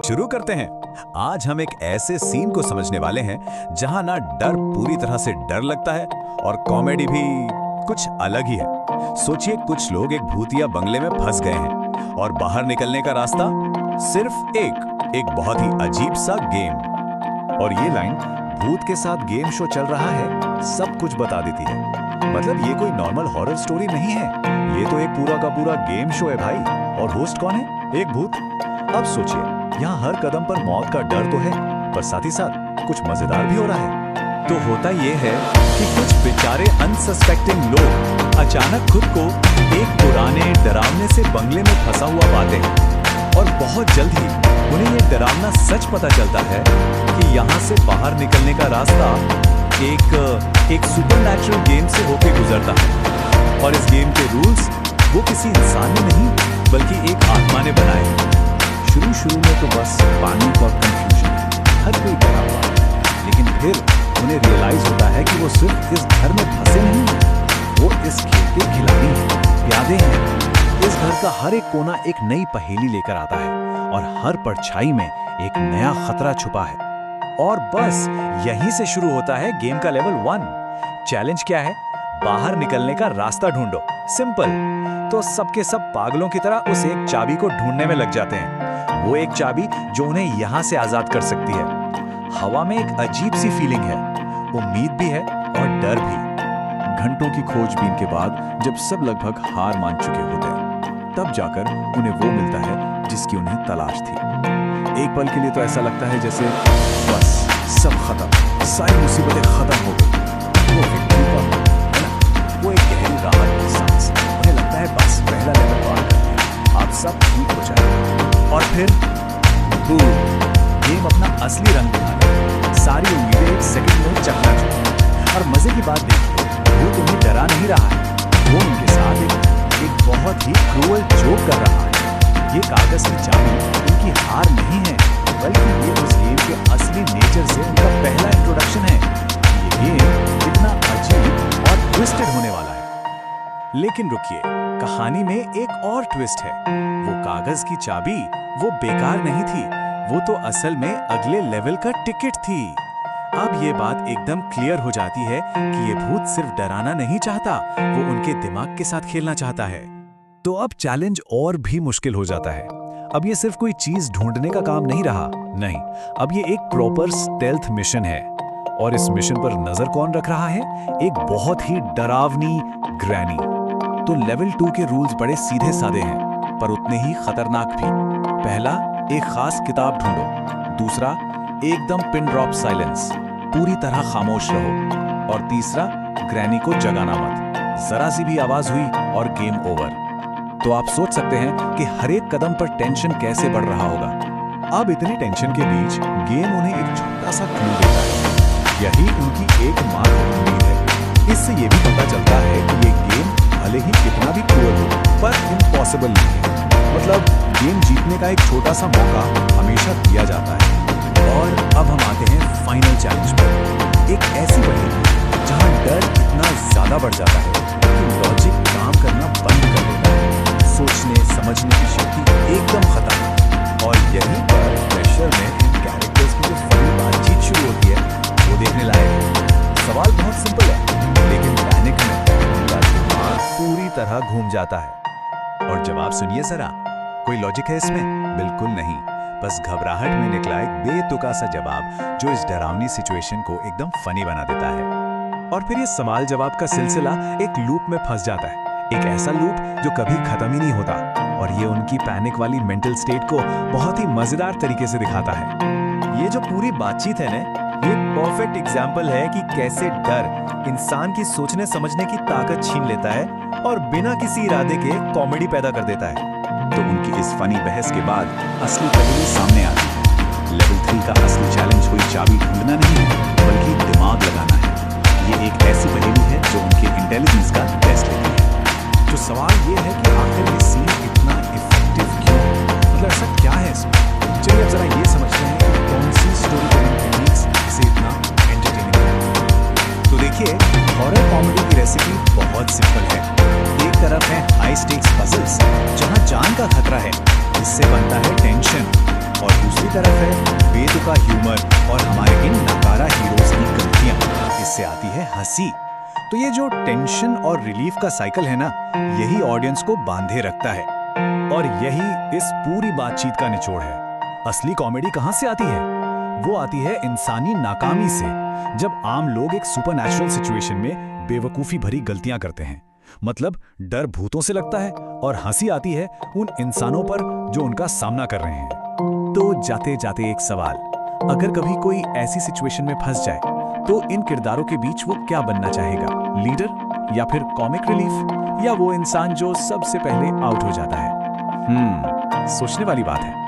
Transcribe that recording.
शुरू करते हैं। आज हम एक ऐसे सीन को समझने वाले हैं जहां ना डर पूरी तरह से डर लगता है और कॉमेडी भी कुछ अलग ही है। सोचिए, कुछ लोग एक भूतिया बंगले में फंस गए हैं और बाहर निकलने का रास्ता सिर्फ एक बहुत ही अजीब सा गेम। और ये लाइन भूत के साथ गेम शो चल रहा है सब कुछ बता देती है। मतलब ये कोई नॉर्मल हॉरर स्टोरी नहीं है, ये तो एक पूरा का पूरा गेम शो है भाई। और होस्ट कौन है? एक भूत। अब सोचिए, यहाँ हर कदम पर मौत का डर तो है, पर साथ ही साथ कुछ मजेदार भी हो रहा है। तो होता ये है कि कुछ बेचारे अनसस्पेक्टिंग लोग अचानक खुद को एक पुराने डरावने से बंगले में फंसा हुआ पाते हैं और बहुत जल्द ही उन्हें ये डरावना सच पता चलता है कि यहाँ से बाहर निकलने का रास्ता एक सुपरनैचुरल गेम से होके गुजरता है। और इस गेम के रूल्स वो किसी इंसान ने नहीं बल्कि एक आत्मा ने बनाए हैं। शुरू में तो बस पानिक और कंफ्यूजन, हर कोई डरा हुआ है, लेकिन फिर उन्हें रियलाइज होता है कि वो सिर्फ इस घर में फंसे नहीं हैं, वो इस खेल के खिलाड़ी हैं, प्यादे हैं। इस घर का हर एक कोना एक नई पहेली लेकर आता है और हर परछाई में एक नया खतरा छुपा है। और बस यहीं से शुरू होता है गेम का लेवल 1। चैलेंज क्या है? बाहर निकलने का रास्ता ढूंढो। सिंपल। तो सबके सब पागलों की तरह उस एक चाबी को ढूंढने में लग जाते हैं। वो एक चाबी जो उन्हें यहाँ से आजाद कर सकती है। हवा में एक अजीब सी फीलिंग है, उम्मीद भी है और डर भी। घंटों की खोजबीन के बाद जब सब लगभग हार मान चुके होते हैं, तब जाकर उन्हें वो मिलता है जिसकी उन्हें तलाश थी। एक पल के लिए तो ऐसा लगता है जैसे बस सब खत्म, सारी मुसीबतें खत्म हो गई। वो विक्ट्री का है ना, वो एक गहरी राहत की सांस। उन्हें लगता है बस पहला लेवल पार कर लिया, आप सब ठीक हो जाए। और फिर गेम अपना असली रंग दिखाता है। सारी उम्मीदें एक सेकंड में चकनाचूर। और मजे की बात देखिए, वो तुम्हें डरा नहीं रहा है, वो उनके साथ एक बहुत ही क्रूअल जोक कर रहा है। ये कागज की चाबी उनकी हार नहीं है, बल्कि ये उस गेम के असली नेचर से उनका पहला इंट्रोडक्शन है। ये गेम कितना अजीब और ट्विस्टेड होने वाला है। लेकिन रुकिए, कहानी में एक और ट्विस्ट है। वो कागज की चाबी वो बेकार नहीं थी, वो तो असल में अगले लेवल का टिकट थी। अब ये बात एकदम क्लियर हो जाती है कि ये भूत सिर्फ डराना नहीं चाहता, वो उनके दिमाग के साथ खेलना चाहता है। तो अब चैलेंज और भी मुश्किल हो जाता है। अब ये सिर्फ कोई चीज ढूंढने का काम नहीं रहा, नहीं, अब ये एक प्रॉपर स्टेल्थ मिशन है। और इस मिशन पर नजर कौन रख रहा है? एक बहुत ही डरावनी ग्रैनी। तो लेवल 2 के रूल्स बड़े सीधे साधे हैं, पर उतने ही खतरनाक भी। पहला, एक खास किताब ढूंढो। दूसरा, एकदम पिन ड्रॉप साइलेंस, पूरी तरह खामोश रहो। और तीसरा, ग्रैनी को जगाना मत, जरा सी भी आवाज हुई और गेम ओवर। तो आप सोच सकते हैं कि हर एक कदम पर टेंशन कैसे बढ़ रहा होगा। अब इतनी टेंशन के बीच गेम उन्हें एक छोटा सा क्लू देता है। यही उनकी एकमात्र उम्मीद है। इससे ये भी पता चलता है कि ये गेम भले ही कितना भी क्रूअल हो, पर इम्पॉसिबल नहीं है। मतलब गेम जीतने का एक छोटा सा मौका हमेशा दिया जाता है। और अब हम आते हैं फाइनल चैलेंज पर। एक ऐसी पहेली जहां डर इतना ज्यादा बढ़ जाता है कि लॉजिक काम करना बंद कर देता है। सोचने समझने की शक्ति एकदम खत्म। और यहीं पर प्रेशर में इन कैरेक्टर्स की जो फनी बातचीत शुरू होती है, वो देखने लायक है। सवाल बहुत सिंपल है, लेकिन पैनिक में उनका दिमाग पूरी तरह घूम जाता है। और जवाब सुनिए जरा, कोई लॉजिक है इसमें? बिल्कुल नहीं, बस घबराहट में निकला एक बेतुका सा जवाब जो इस डरावनी सिचुएशन को एकदम फनी बना देता है। और फिर ये सवाल जवाब का सिलसिला एक लूप में फंस जाता है, एक ऐसा लूप जो कभी खत्म ही नहीं होता। और ये उनकी पैनिक वाली मेंटल स्टेट को बहुत ही मजेदार तरीके से दिखाता है। ये जो पूरी बातचीत है ना, ये परफेक्ट एग्जाम्पल है कि कैसे डर इंसान की सोचने समझने की ताकत छीन लेता है और बिना किसी इरादे के कॉमेडी पैदा कर देता है। तो उनकी इस फनी बहस के बाद असली पहेली सामने आती है। लेवल 3 का असली चैलेंज कोई चाबी ढूंढना नहीं है, बल्कि दिमाग लगाना है। ये एक ऐसी पहेली है जो उनके इंटेलिजेंस का टेस्ट लेती है। तो सवाल ये है कि आखिर ये सीन इतना इफेक्टिव क्यों? मतलब ऐसा क्या है इसमें? चलिए अब जरा ये समझते हैं कि कौन सी स्टोरी टेलिंग टेक्निक्स इसे इतना एंटरटेनिंग है। तो देखिए, हॉरर कॉमेडी की रेसिपी बहुत सिंपल है। एक तरफ है हाई स्टेक्स पजल्स जहां जान का खतरा है, इससे बनता है टेंशन। और दूसरी दूसरी तरफ है बेतुका ह्यूमर और हमारे इन नकारा हीरोज की गलतियां। इससे आती है हंसी। तो ये जो टेंशन और रिलीफ का साइकिल है ना, यही ऑडियंस को बांधे रखता है और यही इस पूरी बातचीत का निचोड़ है। असली कॉमेडी कहां से आती है? वो आती है इंसानी नाकामी से। जब आम लोग एक सुपरनैचुरल सिचुएशन में बेवकूफी भरी गलतियां करते हैं, मतलब डर भूतों से लगता है और हंसी आती है उन इंसानों पर जो उनका सामना कर रहे हैं। तो जाते जाते एक सवाल, अगर कभी कोई ऐसी सिचुएशन में फंस जाए तो इन किरदारों के बीच वो क्या बनना चाहेगा? लीडर या फिर कॉमिक रिलीफ, या वो इंसान जो सबसे पहले आउट हो जाता है? सोचने वाली बात है।